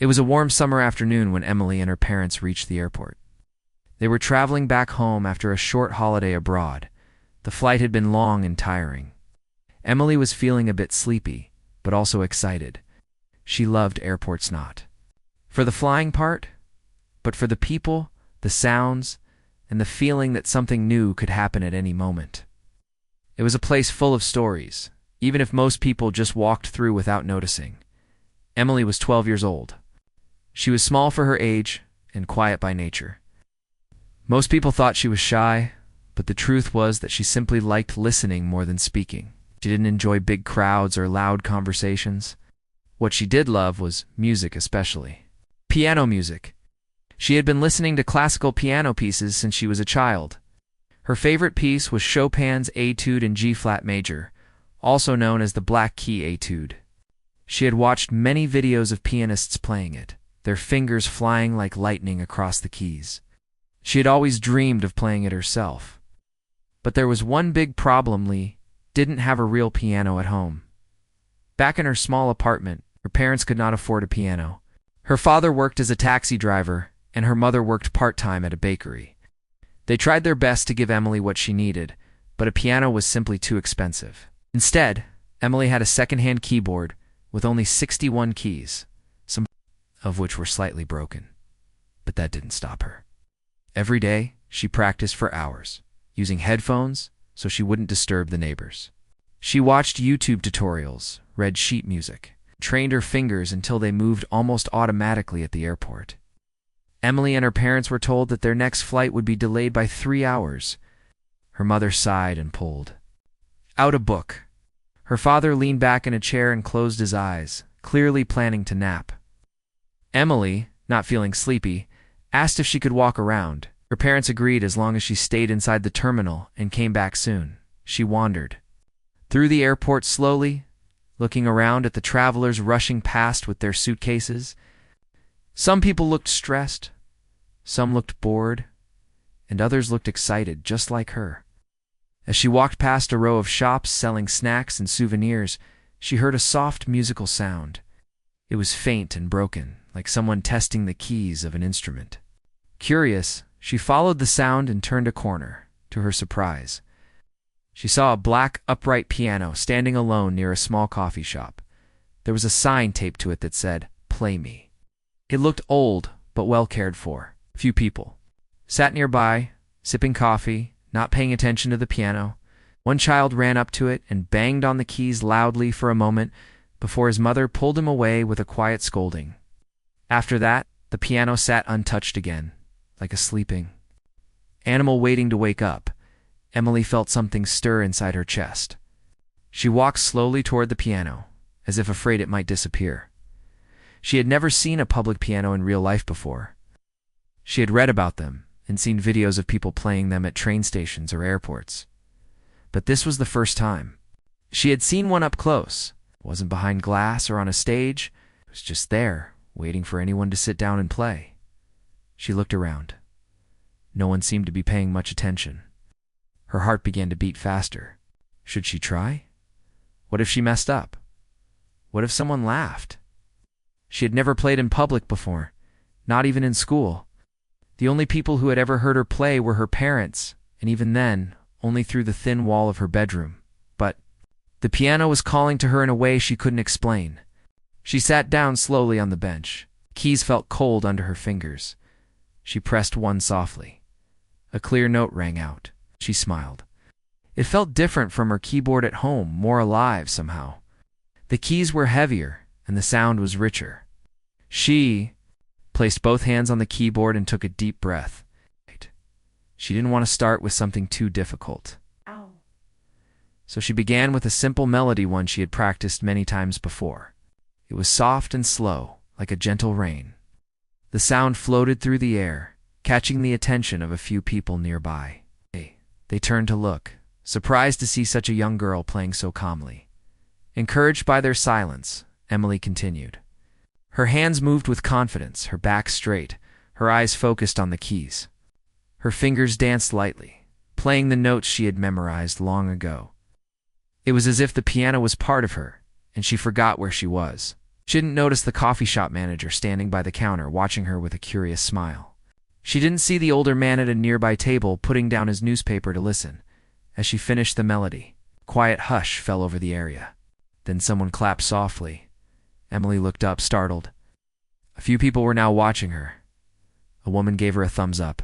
It was a warm summer afternoon when Emily and her parents reached the airport. They were traveling back home after a short holiday abroad. The flight had been long and tiring. Emily was feeling a bit sleepy, but also excited. She loved airports not for the flying part, but for the people, the sounds, and the feeling that something new could happen at any moment. It was a place full of stories, even if most people just walked through without noticing. Emily was 12 years old. She was small for her age and quiet by nature. Most people thought she was shy, but the truth was that she simply liked listening more than speaking. She didn't enjoy big crowds or loud conversations. What she did love was music, especially piano music. She had been listening to classical piano pieces since she was a child. Her favorite piece was Chopin's Etude in G-flat major, also known as the Black Key Etude. She had watched many videos of pianists playing it, their fingers flying like lightning across the keys. She had always dreamed of playing it herself. But there was one big problem: Lee didn't have a real piano at home. Back in her small apartment, her parents could not afford a piano. Her father worked as a taxi driver, and her mother worked part-time at a bakery. They tried their best to give Emily what she needed, but a piano was simply too expensive. Instead, Emily had a second-hand keyboard with only 61 keys, some of which were slightly broken. But that didn't stop her. Every day, she practiced for hours, using headphones so she wouldn't disturb the neighbors. She watched YouTube tutorials, read sheet music, trained her fingers until they moved almost automatically at the airport. Emily and her parents were told that their next flight would be delayed by 3 hours. Her mother sighed and pulled out a book. Her father leaned back in a chair and closed his eyes, clearly planning to nap. Emily, not feeling sleepy, asked if she could walk around. Her parents agreed as long as she stayed inside the terminal and came back soon. She wandered through the airport slowly, looking around at the travelers rushing past with their suitcases. Some people looked stressed, some looked bored, and others looked excited, just like her. As she walked past a row of shops selling snacks and souvenirs, she heard a soft musical sound. It was faint and broken, like someone testing the keys of an instrument. Curious, she followed the sound and turned a corner. To her surprise, she saw a black, upright piano standing alone near a small coffee shop. There was a sign taped to it that said, "Play Me." It looked old, but well cared for. Few people sat nearby, sipping coffee, not paying attention to the piano. One child ran up to it and banged on the keys loudly for a moment before his mother pulled him away with a quiet scolding. After that, the piano sat untouched again, like a sleeping animal waiting to wake up. Emily felt something stir inside her chest. She walked slowly toward the piano, as if afraid it might disappear. She had never seen a public piano in real life before. She had read about them and seen videos of people playing them at train stations or airports. But this was the first time. She had seen one up close. It wasn't behind glass or on a stage. It was just there, waiting for anyone to sit down and play. She looked around. No one seemed to be paying much attention. Her heart began to beat faster. Should she try? What if she messed up? What if someone laughed? She had never played in public before, not even in school. The only people who had ever heard her play were her parents, and even then, only through the thin wall of her bedroom. But the piano was calling to her in a way she couldn't explain. She sat down slowly on the bench. Keys felt cold under her fingers. She pressed one softly. A clear note rang out. She smiled. It felt different from her keyboard at home, more alive somehow. The keys were heavier, and the sound was richer. She placed both hands on the keyboard and took a deep breath. She didn't want to start with something too difficult. Ow. So she began with a simple melody one she had practiced many times before. It was soft and slow, like a gentle rain. The sound floated through the air, catching the attention of a few people nearby. They turned to look, surprised to see such a young girl playing so calmly. Encouraged by their silence, Emily continued. Her hands moved with confidence, her back straight, her eyes focused on the keys. Her fingers danced lightly, playing the notes she had memorized long ago. It was as if the piano was part of her, and she forgot where she was. She didn't notice the coffee shop manager standing by the counter watching her with a curious smile. She didn't see the older man at a nearby table putting down his newspaper to listen. As she finished the melody, a quiet hush fell over the area. Then someone clapped softly. Emily looked up, startled. A few people were now watching her. A woman gave her a thumbs up.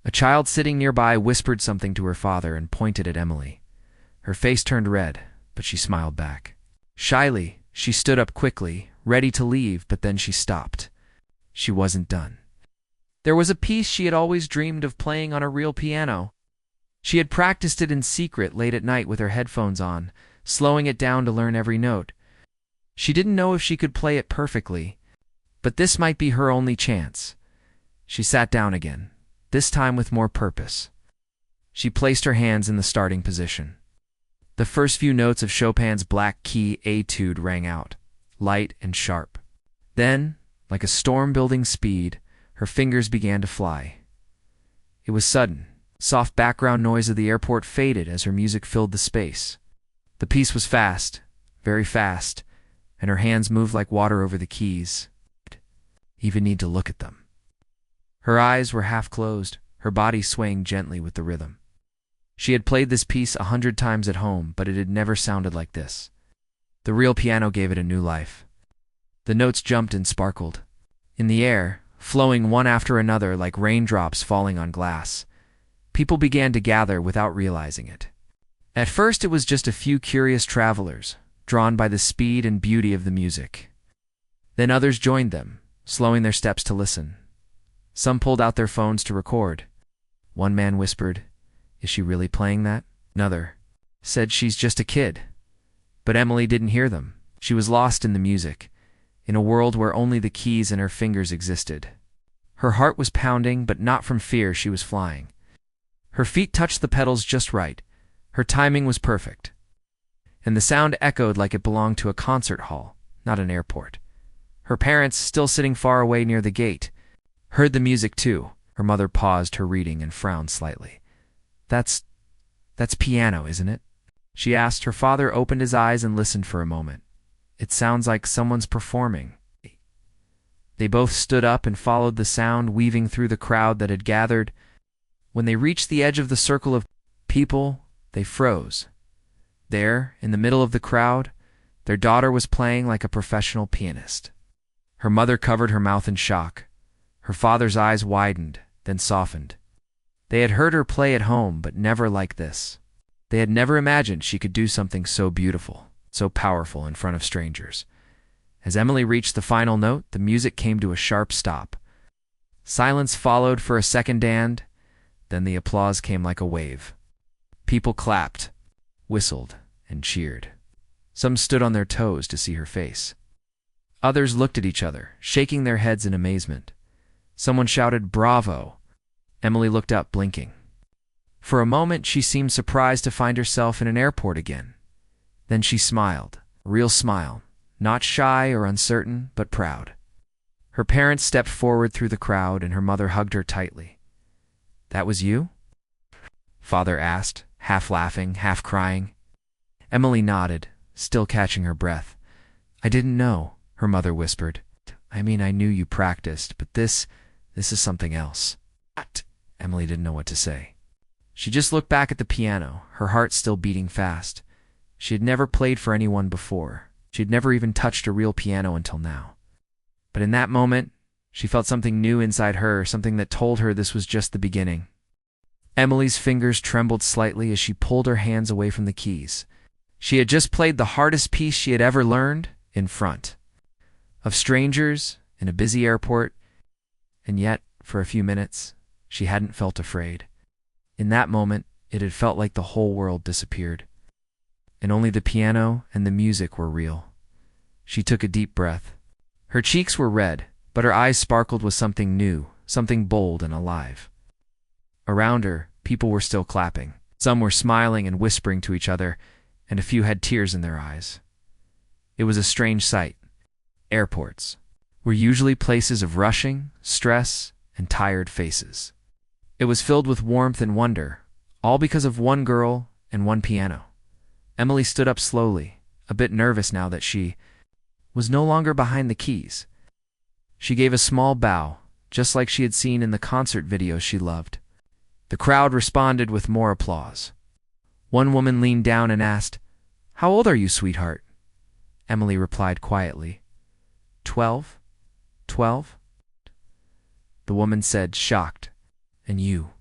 A child sitting nearby whispered something to her father and pointed at Emily. Her face turned red, but she smiled back. Shyly, she stood up quickly, ready to leave, but then she stopped. She wasn't done. There was a piece she had always dreamed of playing on a real piano. She had practiced it in secret late at night with her headphones on, slowing it down to learn every note. She didn't know if she could play it perfectly, but this might be her only chance. She sat down again, this time with more purpose. She placed her hands in the starting position. The first few notes of Chopin's Black Key Etude rang out, light and sharp. Then, like a storm building speed, her fingers began to fly. It was sudden. Soft background noise of the airport faded as her music filled the space. The piece was fast, very fast, and her hands moved like water over the keys. Even need to look at them. Her eyes were half closed, her body swaying gently with the rhythm. She had played this piece 100 times at home, but it had never sounded like this. The real piano gave it a new life. The notes jumped and sparkled. In the air, flowing one after another like raindrops falling on glass. People began to gather without realizing it. At first it was just a few curious travelers, drawn by the speed and beauty of the music. Then others joined them, slowing their steps to listen. Some pulled out their phones to record. One man whispered, "Is she really playing that?" Another said, "She's just a kid." But Emily didn't hear them. She was lost in the music, in a world where only the keys and her fingers existed. Her heart was pounding, but not from fear. She was flying. Her feet touched the pedals just right. Her timing was perfect. And the sound echoed like it belonged to a concert hall, not an airport. Her parents, still sitting far away near the gate, heard the music too. Her mother paused her reading and frowned slightly. That's piano, isn't it?" she asked. Her father opened his eyes and listened for a moment. "It sounds like someone's performing." They both stood up and followed the sound weaving through the crowd that had gathered. When they reached the edge of the circle of people, they froze. There, in the middle of the crowd, their daughter was playing like a professional pianist. Her mother covered her mouth in shock. Her father's eyes widened, then softened. They had heard her play at home, but never like this. They had never imagined she could do something so beautiful, so powerful in front of strangers. As Emily reached the final note, the music came to a sharp stop. Silence followed for a second, and then the applause came like a wave. People clapped, whistled, and cheered. Some stood on their toes to see her face. Others looked at each other, shaking their heads in amazement. Someone shouted, "Bravo!" Emily looked up, blinking. For a moment, she seemed surprised to find herself in an airport again. Then she smiled, a real smile, not shy or uncertain, but proud. Her parents stepped forward through the crowd, and her mother hugged her tightly. "That was you?" Father asked, half laughing, half crying. Emily nodded, still catching her breath. "I didn't know," her mother whispered. I knew you practiced, but this is something else." Emily didn't know what to say. She just looked back at the piano, her heart still beating fast. She had never played for anyone before. She had never even touched a real piano until now. But in that moment, she felt something new inside her, something that told her this was just the beginning. Emily's fingers trembled slightly as she pulled her hands away from the keys. She had just played the hardest piece she had ever learned in front of strangers in a busy airport, and yet, for a few minutes, she hadn't felt afraid. In that moment, it had felt like the whole world disappeared, and only the piano and the music were real. She took a deep breath. Her cheeks were red, but her eyes sparkled with something new, something bold and alive. Around her, people were still clapping. Some were smiling and whispering to each other, and a few had tears in their eyes. It was a strange sight. Airports were usually places of rushing, stress, and tired faces. It was filled with warmth and wonder, all because of one girl and one piano. Emily stood up slowly, a bit nervous now that she was no longer behind the keys. She gave a small bow, just like she had seen in the concert videos she loved. The crowd responded with more applause. One woman leaned down and asked, "How old are you, sweetheart?" Emily replied quietly, 12. 12? The woman said, shocked, "And you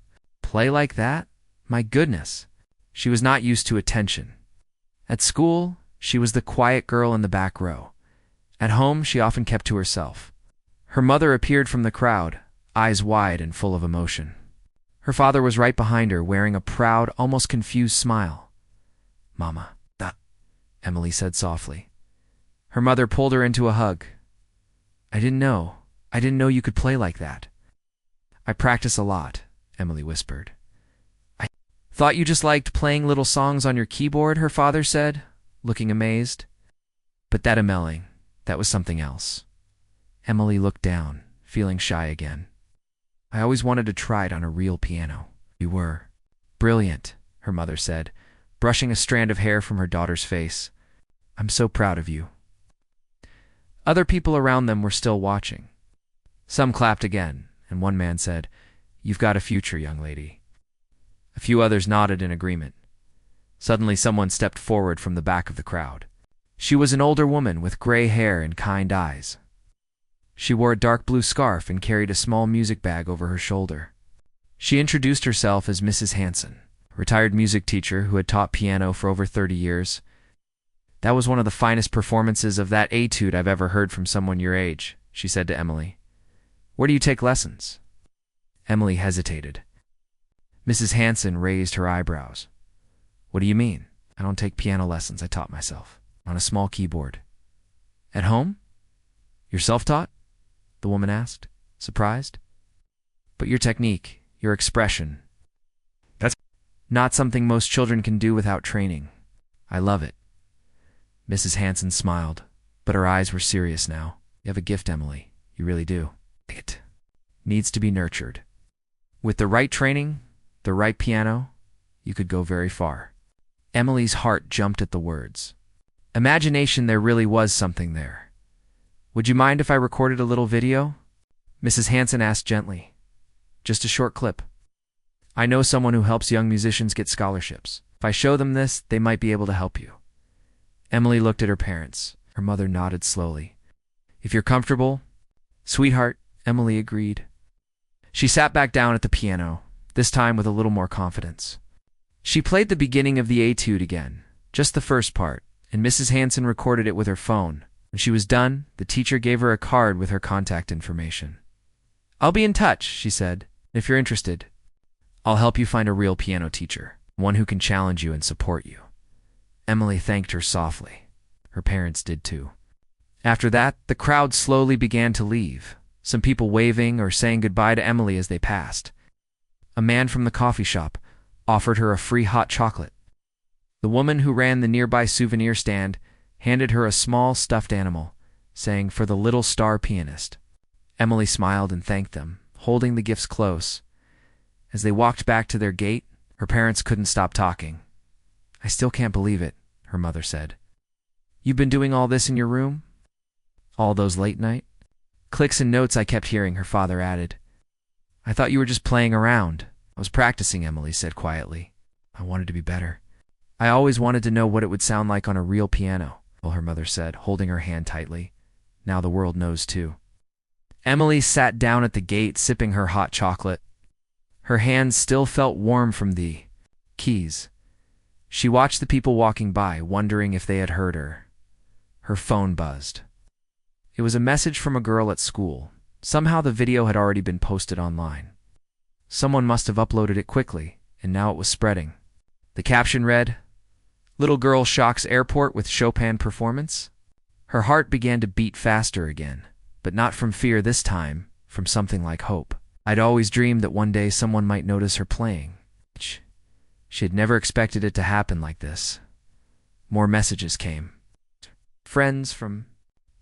play like that? My goodness." She was not used to attention. At school, she was the quiet girl in the back row. At home, she often kept to herself. Her mother appeared from the crowd, eyes wide and full of emotion. Her father was right behind her, wearing a proud, almost confused smile. "Mama, that," Emily said softly. Her mother pulled her into a hug. I didn't know you could play like that." "I practice a lot," Emily whispered. "I thought you just liked playing little songs on your keyboard," her father said, looking amazed. "But that was something else." Emily looked down, feeling shy again. "I always wanted to try it on a real piano." "You were brilliant," her mother said, brushing a strand of hair from her daughter's face. "I'm so proud of you." Other people around them were still watching. Some clapped again, and one man said, "You've got a future, young lady." A few others nodded in agreement. Suddenly someone stepped forward from the back of the crowd. She was an older woman with gray hair and kind eyes. She wore a dark blue scarf and carried a small music bag over her shoulder. She introduced herself as Mrs. Hanson, a retired music teacher who had taught piano for over 30 years. "That was one of the finest performances of that etude I've ever heard from someone your age," she said to Emily. "Where do you take lessons?" Emily hesitated. Mrs. Hanson raised her eyebrows. "What do you mean?" "I don't take piano lessons. I taught myself on a small keyboard." "At home? You're self-taught?" the woman asked, surprised. "But your technique, your expression, that's not something most children can do without training. I love it." Mrs. Hanson smiled, but her eyes were serious now. "You have a gift, Emily. You really do. It needs to be nurtured. With the right training, the right piano, you could go very far." Emily's heart jumped at the words. Imagination, there really was something there. "Would you mind if I recorded a little video?" Mrs. Hanson asked gently. "Just a short clip. I know someone who helps young musicians get scholarships. If I show them this, they might be able to help you." Emily looked at her parents. Her mother nodded slowly. "If you're comfortable." "Sweetheart," Emily agreed. She sat back down at the piano, this time with a little more confidence. She played the beginning of the etude again, just the first part, and Mrs. Hanson recorded it with her phone. When she was done, the teacher gave her a card with her contact information. "I'll be in touch," she said. "If you're interested, I'll help you find a real piano teacher, one who can challenge you and support you." Emily thanked her softly. Her parents did too. After that, the crowd slowly began to leave, some people waving or saying goodbye to Emily as they passed. A man from the coffee shop offered her a free hot chocolate. The woman who ran the nearby souvenir stand handed her a small stuffed animal, saying, "For the little star pianist." Emily smiled and thanked them, holding the gifts close. As they walked back to their gate, her parents couldn't stop talking. "I still can't believe it," her mother said. "You've been doing all this in your room? All those late night clicks and notes I kept hearing," her father added. "I thought you were just playing around." "I was practicing," Emily said quietly. "I wanted to be better. I always wanted to know what it would sound like on a real piano." "Well," her mother said, holding her hand tightly. "Now the world knows too." Emily sat down at the gate, sipping her hot chocolate. Her hands still felt warm from the keys. She watched the people walking by, wondering if they had heard her. Her phone buzzed. It was a message from a girl at school. Somehow the video had already been posted online. Someone must have uploaded it quickly, and now it was spreading. The caption read, "Little girl shocks airport with Chopin performance." Her heart began to beat faster again, but not from fear this time, from something like hope. I'd always dreamed that one day someone might notice her playing. She had never expected it to happen like this. More messages came. Friends from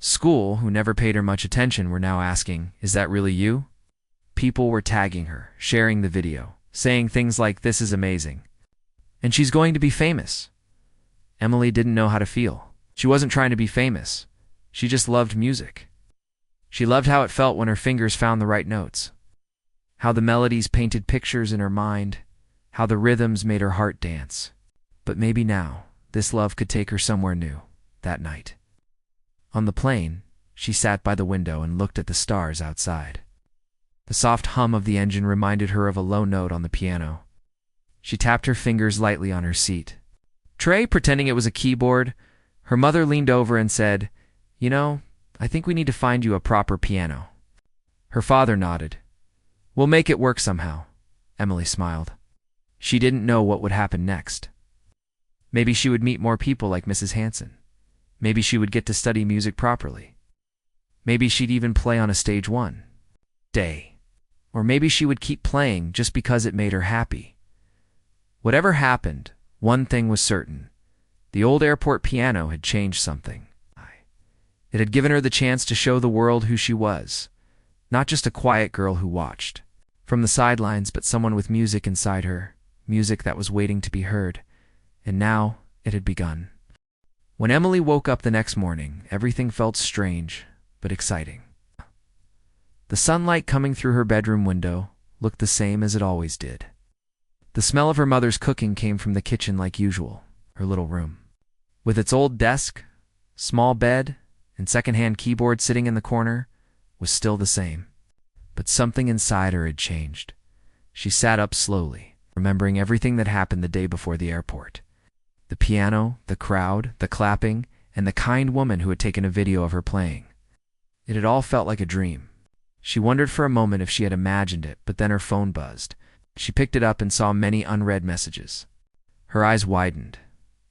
school who never paid her much attention were now asking, "Is that really you?" People were tagging her, sharing the video, saying things like, "This is amazing. And she's going to be famous." Emily didn't know how to feel. She wasn't trying to be famous. She just loved music. She loved how it felt when her fingers found the right notes, how the melodies painted pictures in her mind, how the rhythms made her heart dance. But maybe now, this love could take her somewhere new. That night, on the plane, she sat by the window and looked at the stars outside. The soft hum of the engine reminded her of a low note on the piano. She tapped her fingers lightly on her seat tray, pretending it was a keyboard. Her mother leaned over and said, "You know, I think we need to find you a proper piano." Her father nodded. "We'll make it work somehow." Emily smiled. She didn't know what would happen next. Maybe she would meet more people like Mrs. Hanson. Maybe she would get to study music properly. Maybe she'd even play on a stage one day. Or maybe she would keep playing just because it made her happy. Whatever happened, one thing was certain. The old airport piano had changed something. It had given her the chance to show the world who she was. Not just a quiet girl who watched from the sidelines, but someone with music inside her, music that was waiting to be heard. And now it had begun. When Emily woke up the next morning, everything felt strange, but exciting. The sunlight coming through her bedroom window looked the same as it always did. The smell of her mother's cooking came from the kitchen like usual, her little room. With its old desk, small bed, and secondhand keyboard sitting in the corner, was still the same. But something inside her had changed. She sat up slowly, remembering everything that happened the day before the airport. The piano, the crowd, the clapping, and the kind woman who had taken a video of her playing. It had all felt like a dream. She wondered for a moment if she had imagined it, but then her phone buzzed. She picked it up and saw many unread messages. Her eyes widened.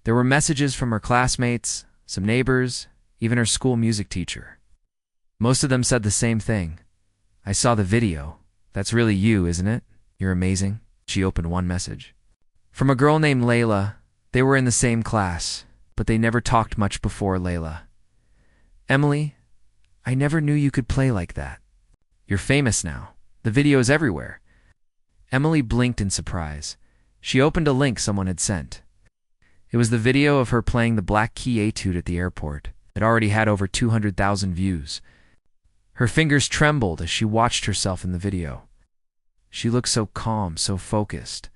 There were messages from her classmates, some neighbors, even her school music teacher. Most of them said the same thing. "I saw the video. That's really you, isn't it? You're amazing." She opened one message. From a girl named Layla. They were in the same class, but they never talked much before Layla. "Emily, I never knew you could play like that. You're famous now. The video is everywhere." Emily blinked in surprise. She opened a link someone had sent. It was the video of her playing the Black Key Etude at the airport. It already had over 200,000 views. Her fingers trembled as she watched herself in the video. She looked so calm, so focused.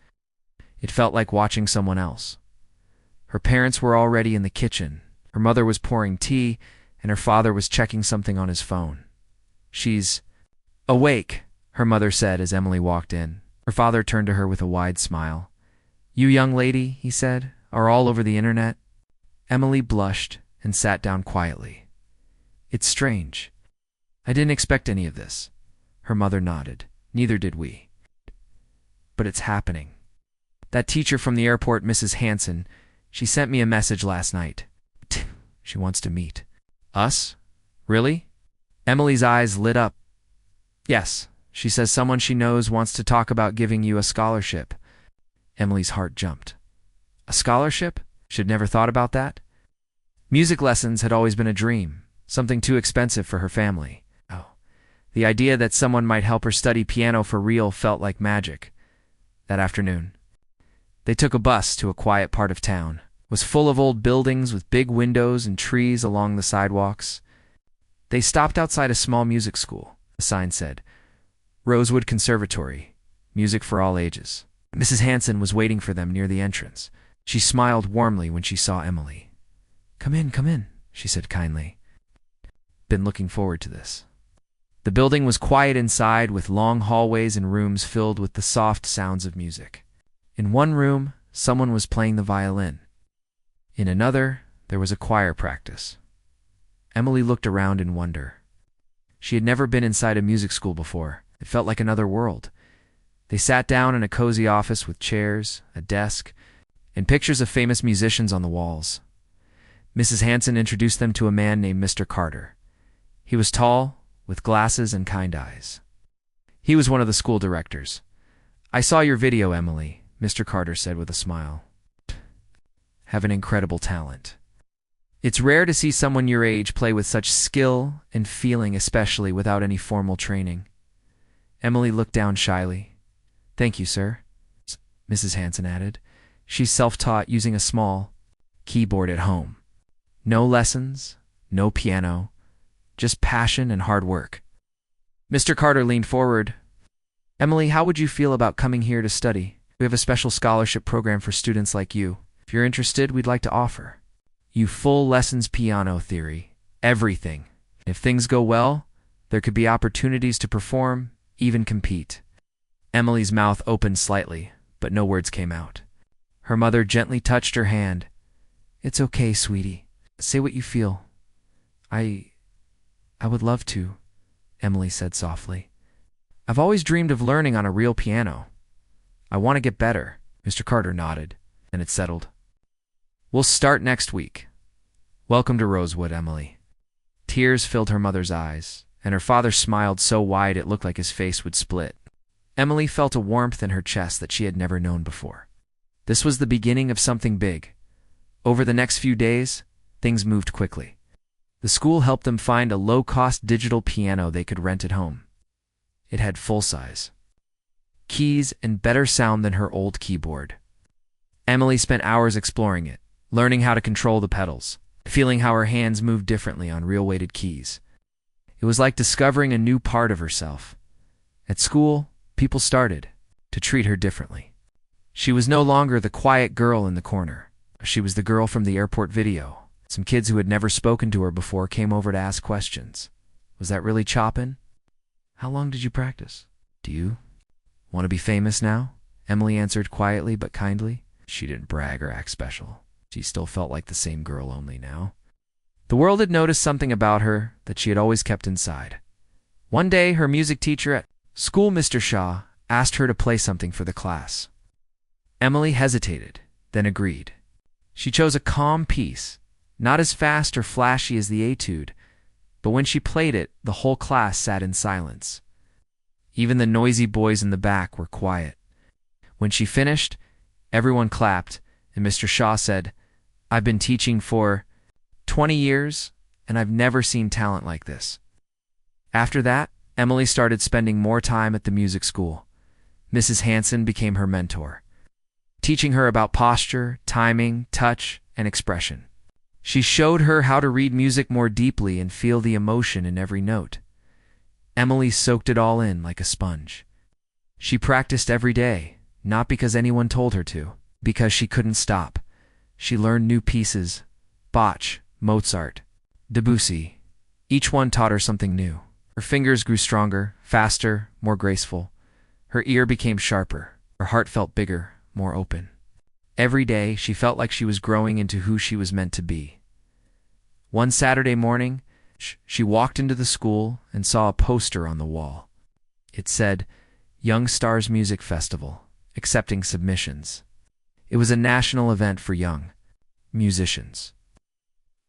It felt like watching someone else. Her parents were already in the kitchen. Her mother was pouring tea, and her father was checking something on his phone. "She's awake," her mother said as Emily walked in. Her father turned to her with a wide smile. "You young lady," he said, "are all over the internet." Emily blushed and sat down quietly. "It's strange. I didn't expect any of this." Her mother nodded. "Neither did we. But it's happening. That teacher from the airport, Mrs. Hanson, she sent me a message last night. She wants to meet us." "Really?" Emily's eyes lit up. "Yes, she says someone she knows wants to talk about giving you a scholarship." Emily's heart jumped. A scholarship? She'd never thought about that. Music lessons had always been a dream, something too expensive for her family. Oh, the idea that someone might help her study piano for real felt like magic. That afternoon, they took a bus to a quiet part of town. It was full of old buildings with big windows and trees along the sidewalks. They stopped outside a small music school. The sign said, "Rosewood Conservatory, music for all ages." Mrs. Hanson was waiting for them near the entrance. She smiled warmly when she saw Emily. Come in," she said kindly. "Been looking forward to this." The building was quiet inside, with long hallways and rooms filled with the soft sounds of music. In one room, someone was playing the violin. In another, there was a choir practice. Emily looked around in wonder. She had never been inside a music school before. It felt like another world. They sat down in a cozy office with chairs, a desk, and pictures of famous musicians on the walls. Mrs. Hanson introduced them to a man named Mr. Carter. He was tall, with glasses and kind eyes. He was one of the school directors. "I saw your video, Emily," Mr. Carter said with a smile. "Have an incredible talent. It's rare to see someone your age play with such skill and feeling, especially without any formal training." Emily looked down shyly. "Thank you, sir," Mrs. Hanson added. She's self-taught using a small keyboard at home. No lessons, no piano, just passion and hard work. Mr. Carter leaned forward. Emily, how would you feel about coming here to study? We have a special scholarship program for students like you. If you're interested, we'd like to offer you full lessons, piano theory, everything. If things go well, there could be opportunities to perform, even compete. Emily's mouth opened slightly, but no words came out. Her mother gently touched her hand. It's okay, sweetie. Say what you feel. I would love to, Emily said softly. I've always dreamed of learning on a real piano. I want to get better. Mr. Carter nodded, and it settled. We'll start next week. Welcome to Rosewood, Emily. Tears filled her mother's eyes, and her father smiled so wide it looked like his face would split. Emily felt a warmth in her chest that she had never known before. This was the beginning of something big. Over the next few days, things moved quickly. The school helped them find a low-cost digital piano they could rent at home. It had full-size keys and better sound than her old keyboard. Emily spent hours exploring it, learning how to control the pedals, feeling how her hands moved differently on real-weighted keys. It was like discovering a new part of herself. At school, people started to treat her differently. She was no longer the quiet girl in the corner. She was the girl from the airport video. Some kids who had never spoken to her before came over to ask questions. Was that really Chopin? How long did you practice? Do you want to be famous now? Emily answered quietly but kindly. She didn't brag or act special. She still felt like the same girl, only now. The world had noticed something about her that she had always kept inside. One day, her music teacher at school, Mr. Shaw, asked her to play something for the class. Emily hesitated, then agreed. She chose a calm piece, not as fast or flashy as the Etude, but when she played it, the whole class sat in silence. Even the noisy boys in the back were quiet. When she finished, everyone clapped, and Mr. Shaw said, I've been teaching for 20 years, and I've never seen talent like this. After that, Emily started spending more time at the music school. Mrs. Hanson became her mentor, teaching her about posture, timing, touch, and expression. She showed her how to read music more deeply and feel the emotion in every note. Emily soaked it all in like a sponge. She practiced every day, not because anyone told her to, because she couldn't stop. She learned new pieces, Bach, Mozart, Debussy. Each one taught her something new. Her fingers grew stronger, faster, more graceful. Her ear became sharper. Her heart felt bigger, more open. Every day, she felt like she was growing into who she was meant to be. One Saturday morning, she walked into the school and saw a poster on the wall. It said, Young Stars Music Festival, accepting submissions. It was a national event for young musicians.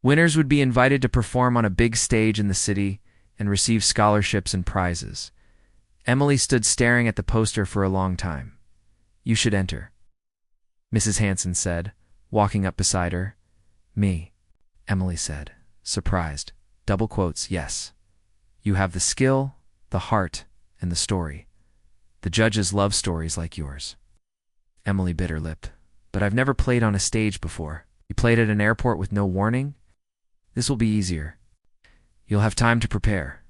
Winners would be invited to perform on a big stage in the city and receive scholarships and prizes. Emily stood staring at the poster for a long time. You should enter, Mrs. Hanson said, walking up beside her. Me, Emily said, surprised. Double quotes, yes. You have the skill, the heart, and the story. The judges love stories like yours. Emily bit her lip. But I've never played on a stage before. You played at an airport with no warning? This will be easier. You'll have time to prepare.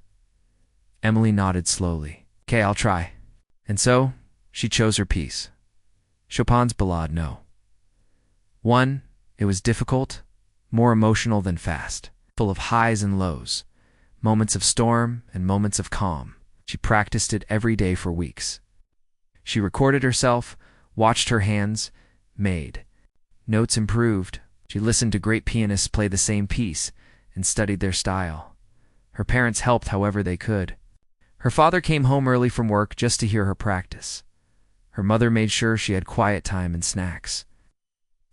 Emily nodded slowly. Okay, I'll try. And so, she chose her piece. Chopin's Ballade No. 1. It was difficult, more emotional than fast, full of highs and lows, moments of storm and moments of calm. She practiced it every day for weeks. She recorded herself, watched her hands, made notes, improved. She listened to great pianists play the same piece and studied their style. Her parents helped however they could. Her father came home early from work just to hear her practice. Her mother made sure she had quiet time and snacks.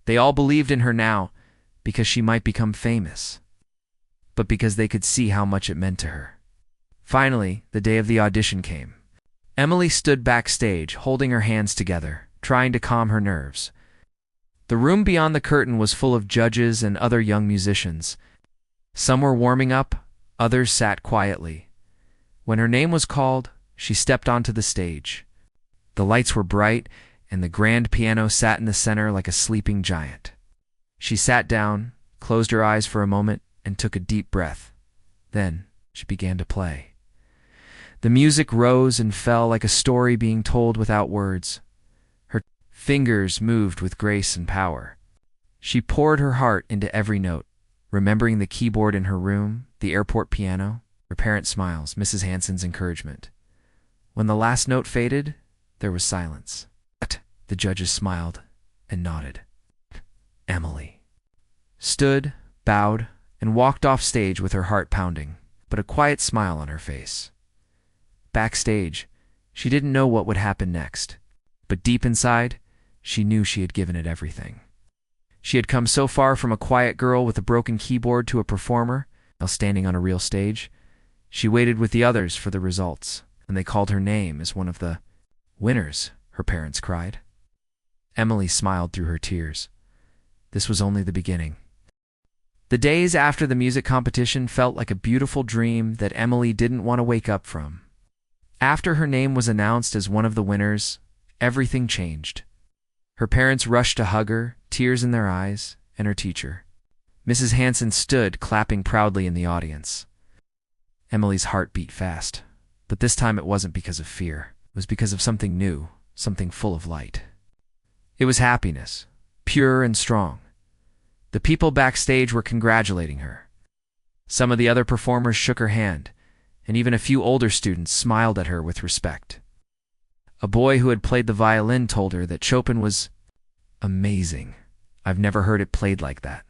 They all believed in her now because she might become famous, but because they could see how much it meant to her. Finally, the day of the audition came. Emily stood backstage, holding her hands together, trying to calm her nerves. The room beyond the curtain was full of judges and other young musicians. Some were warming up, others sat quietly. When her name was called, she stepped onto the stage. The lights were bright, and the grand piano sat in the center like a sleeping giant. She sat down, closed her eyes for a moment, and took a deep breath. Then She began to play. The music rose and fell like a story being told without words. Her fingers moved with grace and power. She poured her heart into every note, remembering the keyboard in her room, the airport piano, her parents' smiles, Mrs. Hansen's encouragement. When the last note faded, there was silence. The judges smiled and nodded. Emily stood, bowed, and walked off stage with her heart pounding, but a quiet smile on her face. Backstage, she didn't know what would happen next, but deep inside, she knew she had given it everything. She had come so far from a quiet girl with a broken keyboard to a performer, now standing on a real stage. She waited with the others for the results, and they called her name as one of the winners, her parents cried. Emily smiled through her tears. This was only the beginning. The days after the music competition felt like a beautiful dream that Emily didn't want to wake up from. After her name was announced as one of the winners, everything changed. Her parents rushed to hug her, tears in their eyes, and her teacher. Mrs. Hansen stood, clapping proudly in the audience. Emily's heart beat fast, but this time it wasn't because of fear. It was because of something new, something full of light. It was happiness, pure and strong. The people backstage were congratulating her. Some of the other performers shook her hand, and even a few older students smiled at her with respect. A boy who had played the violin told her that Chopin was amazing. I've never heard it played like that.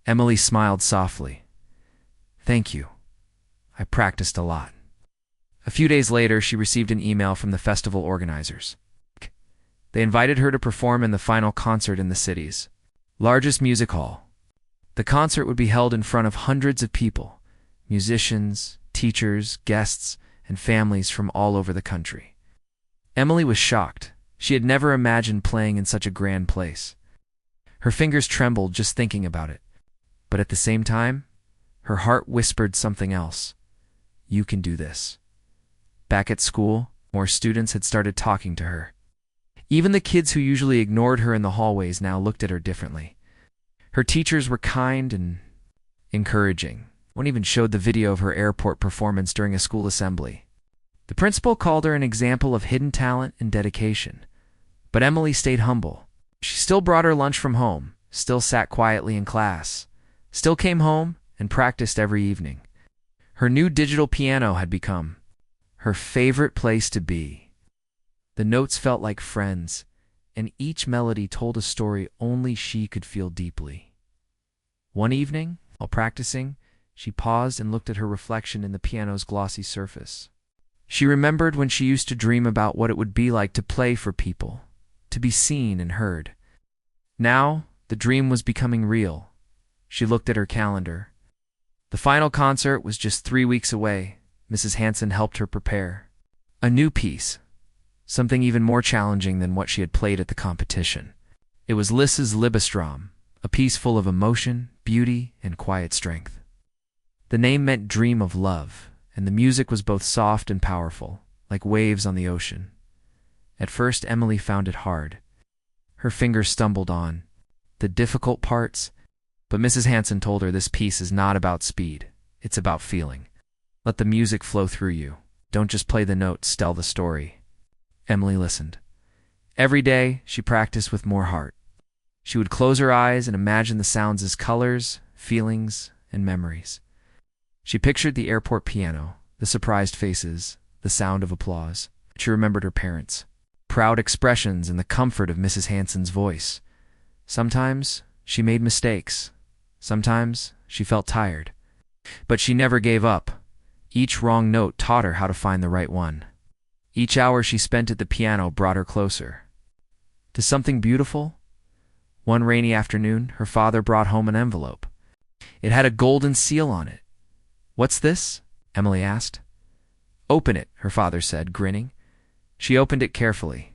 Emily smiled softly. Thank you. I practiced a lot. A few days later, she received an email from the festival organizers. They invited her to perform in the final concert in the city's largest music hall. The concert would be held in front of hundreds of people, musicians, teachers, guests, and families from all over the country. Emily was shocked. She had never imagined playing in such a grand place. Her fingers trembled just thinking about it. But at the same time, her heart whispered something else. You can do this. Back at school, more students had started talking to her. Even the kids who usually ignored her in the hallways now looked at her differently. Her teachers were kind and encouraging. One even showed the video of her airport performance during a school assembly. The principal called her an example of hidden talent and dedication. But Emily stayed humble. She still brought her lunch from home, still sat quietly in class, still came home and practiced every evening. Her new digital piano had become her favorite place to be. The notes felt like friends, and each melody told a story only she could feel deeply. One evening, while practicing, she paused and looked at her reflection in the piano's glossy surface. She remembered when she used to dream about what it would be like to play for people, to be seen and heard. Now, the dream was becoming real. She looked at her calendar. The final concert was just 3 weeks away. Mrs. Hansen helped her prepare. A new piece, something even more challenging than what she had played at the competition. It was Liszt's Liebesdram, a piece full of emotion, beauty, and quiet strength. The name meant dream of love, and the music was both soft and powerful, like waves on the ocean. At first, Emily found it hard. Her fingers stumbled on the difficult parts, but Mrs. Hansen told her this piece is not about speed, it's about feeling. Let the music flow through you. Don't just play the notes, tell the story. Emily listened. Every day, she practiced with more heart. She would close her eyes and imagine the sounds as colors, feelings, and memories. She pictured the airport piano, the surprised faces, the sound of applause. She remembered her parents, proud expressions, and the comfort of Mrs. Hansen's voice. Sometimes she made mistakes. Sometimes she felt tired. But she never gave up. Each wrong note taught her how to find the right one. Each hour she spent at the piano brought her closer to something beautiful. One rainy afternoon, her father brought home an envelope. It had a golden seal on it. "What's this?" Emily asked. "Open it," her father said, grinning. She opened it carefully.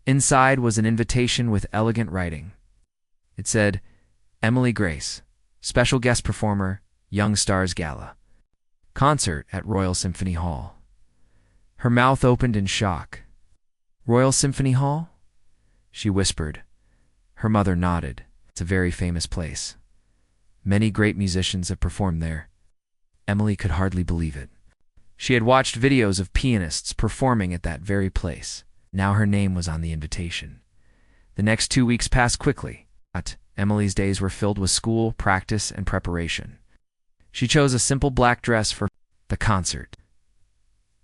Inside was an invitation with elegant writing. It said, Emily Grace, special guest performer, Young Stars Gala. Concert at Royal Symphony Hall. Her mouth opened in shock. "Royal Symphony Hall?" she whispered. Her mother nodded. "It's a very famous place. Many great musicians have performed there." Emily could hardly believe it. She had watched videos of pianists performing at that very place. Now her name was on the invitation. The next 2 weeks passed quickly. Emily's days were filled with school, practice, and preparation. She chose a simple black dress for the concert.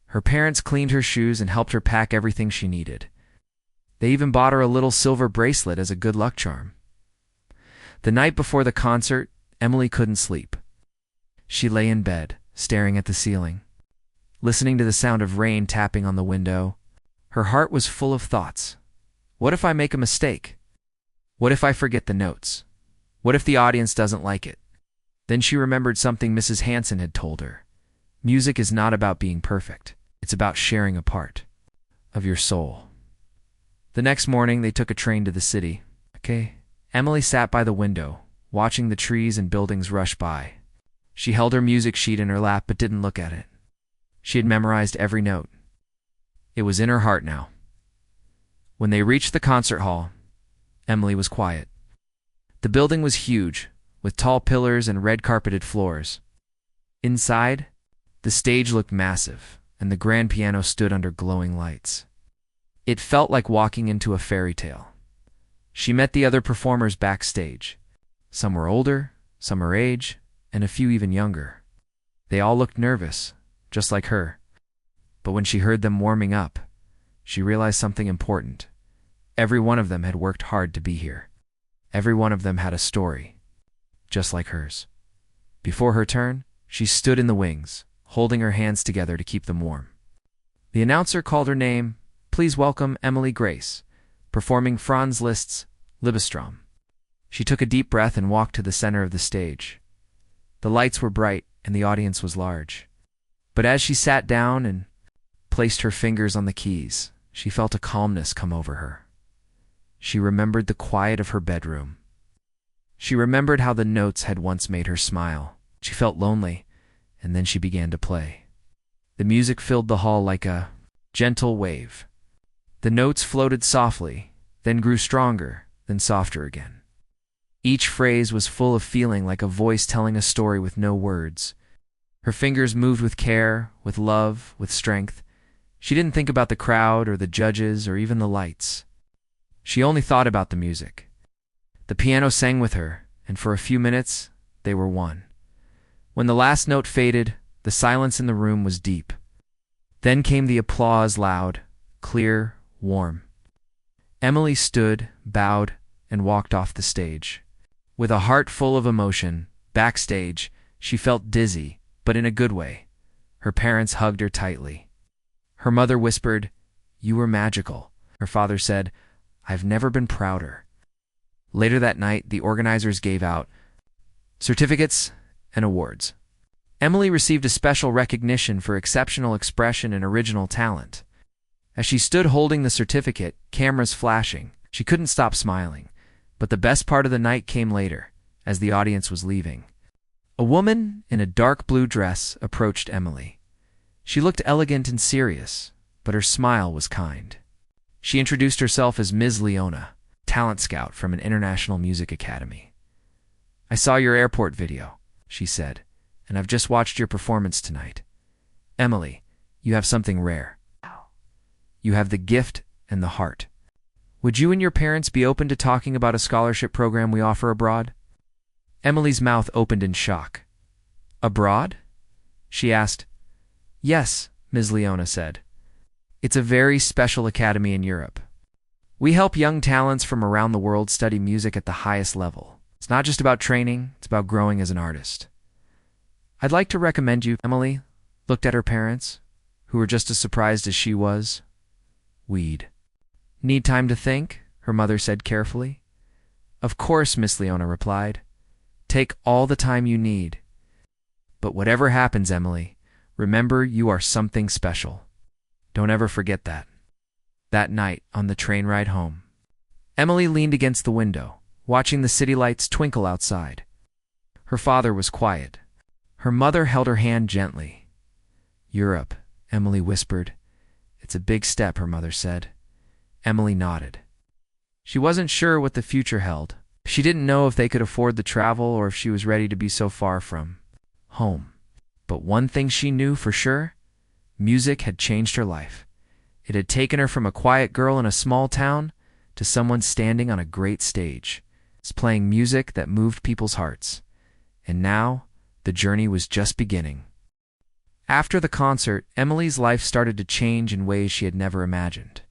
Her parents cleaned her shoes and helped her pack everything she needed. They even bought her a little silver bracelet as a good luck charm. The night before the concert, Emily couldn't sleep. She lay in bed, staring at the ceiling, listening to the sound of rain tapping on the window. Her heart was full of thoughts. What if I make a mistake? What if I forget the notes? What if the audience doesn't like it? Then she remembered something Mrs. Hanson had told her. Music is not about being perfect. It's about sharing a part of your soul. The next morning, they took a train to the city. Emily sat by the window, watching the trees and buildings rush by. She held her music sheet in her lap but didn't look at it. She had memorized every note. It was in her heart now. When they reached the concert hall, Emily was quiet. The building was huge, with tall pillars and red-carpeted floors. Inside, the stage looked massive, and the grand piano stood under glowing lights. It felt like walking into a fairy tale. She met the other performers backstage. Some were older, some her age, and a few even younger. They all looked nervous, just like her. But when she heard them warming up, she realized something important. Every one of them had worked hard to be here. Every one of them had a story, just like hers. Before her turn, she stood in the wings, holding her hands together to keep them warm. The announcer called her name. Please welcome Emily Grace, performing Franz Liszt's Liebestraum. She took a deep breath and walked to the center of the stage. The lights were bright and the audience was large. But as she sat down and placed her fingers on the keys, she felt a calmness come over her. She remembered the quiet of her bedroom. She remembered how the notes had once made her smile. She felt lonely, and then she began to play. The music filled the hall like a gentle wave. The notes floated softly, then grew stronger, then softer again. Each phrase was full of feeling, like a voice telling a story with no words. Her fingers moved with care, with love, with strength. She didn't think about the crowd or the judges or even the lights. She only thought about the music. The piano sang with her, and for a few minutes, they were one. When the last note faded, the silence in the room was deep. Then came the applause, loud, clear, warm. Emily stood, bowed, and walked off the stage. With a heart full of emotion, backstage, she felt dizzy, but in a good way. Her parents hugged her tightly. Her mother whispered, "You were magical." Her father said, "I've never been prouder." Later that night, the organizers gave out certificates and awards. Emily received a special recognition for exceptional expression and original talent. As she stood holding the certificate, cameras flashing, she couldn't stop smiling. But the best part of the night came later, as the audience was leaving. A woman in a dark blue dress approached Emily. She looked elegant and serious, but her smile was kind. She introduced herself as Ms. Leona, talent scout from an international music academy. "I saw your airport video," she said, "and I've just watched your performance tonight. Emily, you have something rare. You have the gift and the heart. Would you and your parents be open to talking about a scholarship program we offer abroad?" Emily's mouth opened in shock. "Abroad?" she asked. "Yes," Ms. Leona said. "It's a very special academy in Europe. We help young talents from around the world study music at the highest level. It's not just about training, it's about growing as an artist. I'd like to recommend you." Emily looked at her parents, who were just as surprised as she was. "We'd need time to think," her mother said carefully. "Of course," Miss Leona replied. "Take all the time you need. But whatever happens, Emily, remember you are something special. Don't ever forget that." That night, on the train ride home, Emily leaned against the window, watching the city lights twinkle outside. Her father was quiet. Her mother held her hand gently. "Europe," Emily whispered. "It's a big step," her mother said. Emily nodded. She wasn't sure what the future held. She didn't know if they could afford the travel or if she was ready to be so far from home. But one thing she knew for sure, music had changed her life. It had taken her from a quiet girl in a small town to someone standing on a great stage, playing music that moved people's hearts. And now, the journey was just beginning. After the concert, Emily's life started to change in ways she had never imagined.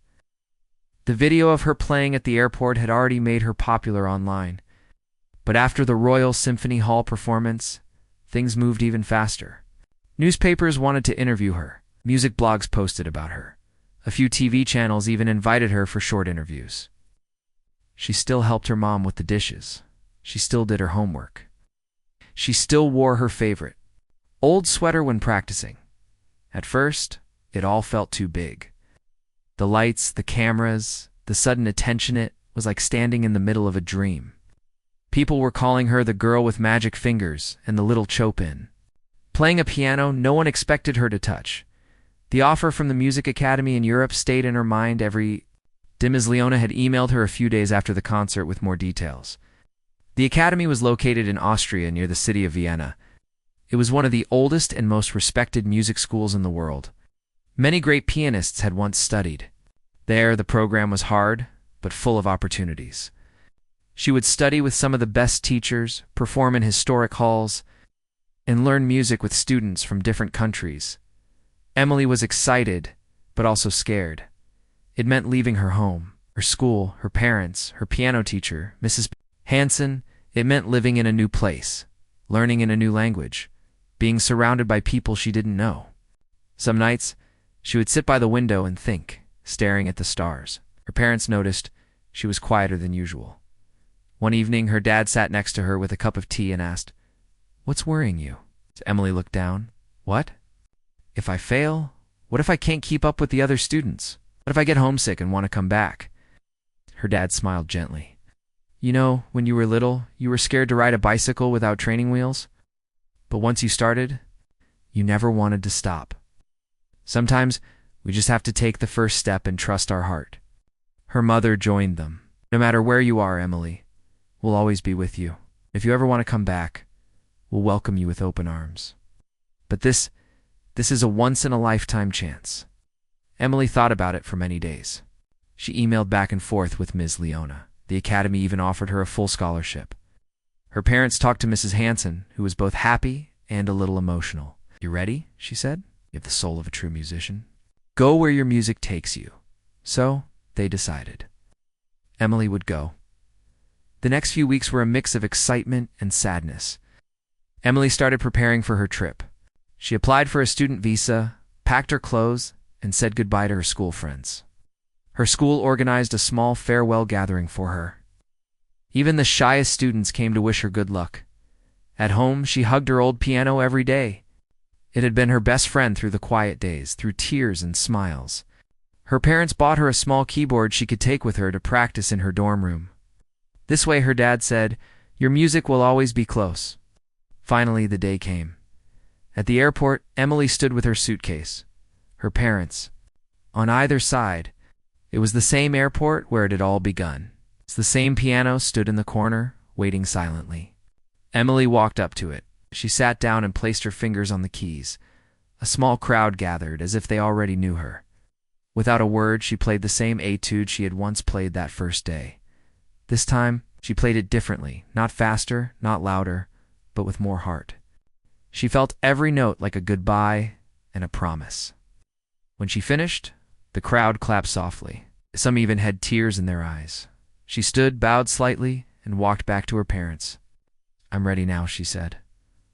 The video of her playing at the airport had already made her popular online. But after the Royal Symphony Hall performance, things moved even faster. Newspapers wanted to interview her. Music blogs posted about her. A few TV channels even invited her for short interviews. She still helped her mom with the dishes. She still did her homework. She still wore her favorite old sweater when practicing. At first, it all felt too big. The lights, the cameras, the sudden attention, it was like standing in the middle of a dream. People were calling her the girl with magic fingers and the little Chopin. Playing a piano no one expected her to touch. The offer from the Music Academy in Europe stayed in her mind every day. Ms. Leona had emailed her a few days after the concert with more details. The academy was located in Austria near the city of Vienna. It was one of the oldest and most respected music schools in the world. Many great pianists had once studied. There, the program was hard, but full of opportunities. She would study with some of the best teachers, perform in historic halls, and learn music with students from different countries. Emily was excited, but also scared. It meant leaving her home, her school, her parents, her piano teacher, Mrs. Hansen. It meant living in a new place, learning in a new language, being surrounded by people she didn't know. Some nights, she would sit by the window and think, staring at the stars. Her parents noticed she was quieter than usual. One evening, her dad sat next to her with a cup of tea and asked, "What's worrying you?" Emily looked down. "What? If I fail? What if I can't keep up with the other students? What if I get homesick and want to come back?" Her dad smiled gently. "You know, when you were little, you were scared to ride a bicycle without training wheels. But once you started, you never wanted to stop. Sometimes we just have to take the first step and trust our heart." Her mother joined them. "No matter where you are, Emily, we'll always be with you. If you ever want to come back, we'll welcome you with open arms. But this is a once-in-a-lifetime chance." Emily thought about it for many days. She emailed back and forth with Ms. Leona. The academy even offered her a full scholarship. Her parents talked to Mrs. Hansen, who was both happy and a little emotional. "You ready?" she said. "You have the soul of a true musician. Go where your music takes you." So, they decided. Emily would go. The next few weeks were a mix of excitement and sadness. Emily started preparing for her trip. She applied for a student visa, packed her clothes, and said goodbye to her school friends. Her school organized a small farewell gathering for her. Even the shyest students came to wish her good luck. At home, she hugged her old piano every day. It had been her best friend through the quiet days, through tears and smiles. Her parents bought her a small keyboard she could take with her to practice in her dorm room. This way, her dad said, "Your music will always be close." Finally, the day came. At the airport, Emily stood with her suitcase. Her parents. On either side, it was the same airport where it had all begun. The same piano stood in the corner, waiting silently. Emily walked up to it. She sat down and placed her fingers on the keys. A small crowd gathered, as if they already knew her. Without a word, she played the same etude she had once played that first day. This time, she played it differently, not faster, not louder, but with more heart. She felt every note like a goodbye and a promise. When she finished, the crowd clapped softly. Some even had tears in their eyes. She stood, bowed slightly, and walked back to her parents. "I'm ready now," she said.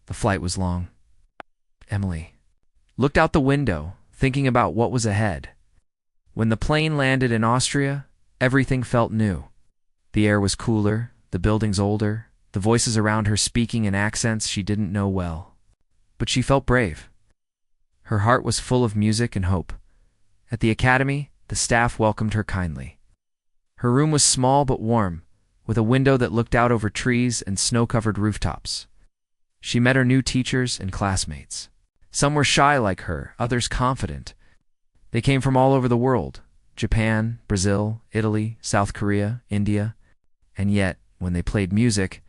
The flight was long. Emily looked out the window, thinking about what was ahead. When the plane landed in Austria, everything felt new. The air was cooler, the buildings older, the voices around her speaking in accents she didn't know well. But she felt brave. Her heart was full of music and hope. At the academy, the staff welcomed her kindly. Her room was small but warm, with a window that looked out over trees and snow-covered rooftops. She met her new teachers and classmates. Some were shy like her, others confident. They came from all over the world: Japan, Brazil, Italy, South Korea, India. And yet, when they played music,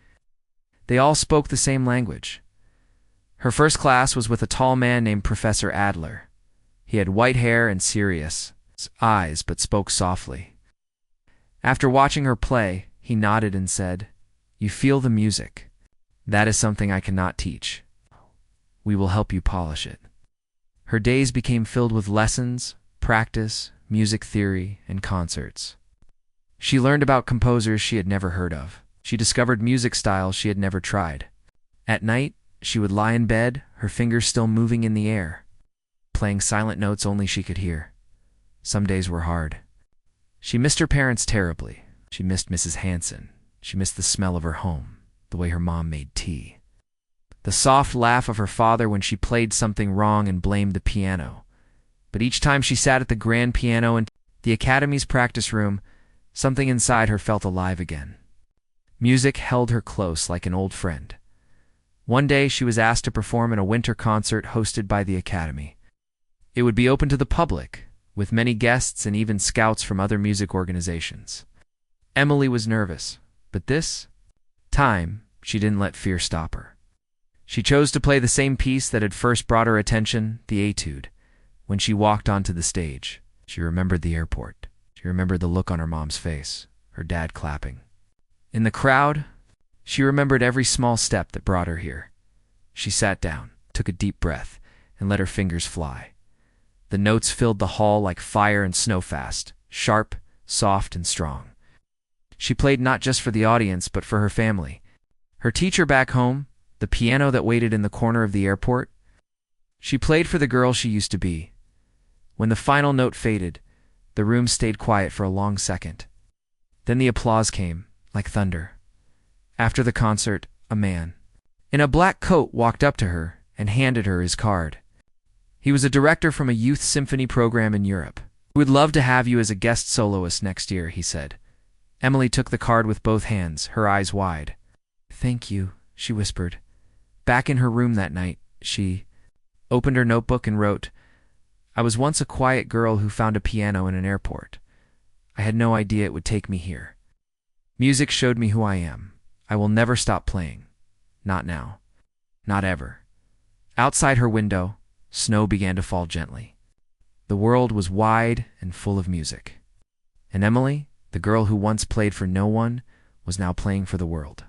they all spoke the same language. Her first class was with a tall man named Professor Adler. He had white hair and serious eyes, but spoke softly. After watching her play, he nodded and said, "You feel the music. That is something I cannot teach. We will help you polish it." Her days became filled with lessons, practice, music theory, and concerts. She learned about composers she had never heard of. She discovered music styles she had never tried. At night, she would lie in bed, her fingers still moving in the air, playing silent notes only she could hear. Some days were hard. She missed her parents terribly. She missed Mrs. Hanson. She missed the smell of her home, the way her mom made tea, the soft laugh of her father when she played something wrong and blamed the piano. But each time she sat at the grand piano in the Academy's practice room, something inside her felt alive again. Music held her close like an old friend. One day she was asked to perform in a winter concert hosted by the Academy. It would be open to the public, with many guests and even scouts from other music organizations. Emily was nervous, but this time she didn't let fear stop her. She chose to play the same piece that had first brought her attention, the Etude. When she walked onto the stage, she remembered the airport. She remembered the look on her mom's face, her dad clapping. In the crowd, she remembered every small step that brought her here. She sat down, took a deep breath, and let her fingers fly. The notes filled the hall like fire and snow fast, sharp, soft, and strong. She played not just for the audience, but for her family. Her teacher back home, the piano that waited in the corner of the airport. She played for the girl she used to be. When the final note faded, the room stayed quiet for a long second. Then the applause came, like thunder. After the concert, a man in a black coat walked up to her and handed her his card. He was a director from a youth symphony program in Europe. "We would love to have you as a guest soloist next year," he said. Emily took the card with both hands, her eyes wide. "Thank you," she whispered. Back in her room that night, she opened her notebook and wrote, "I was once a quiet girl who found a piano in an airport. I had no idea it would take me here. Music showed me who I am. I will never stop playing. Not now. Not ever." Outside her window, snow began to fall gently. The world was wide and full of music. And Emily, the girl who once played for no one, was now playing for the world.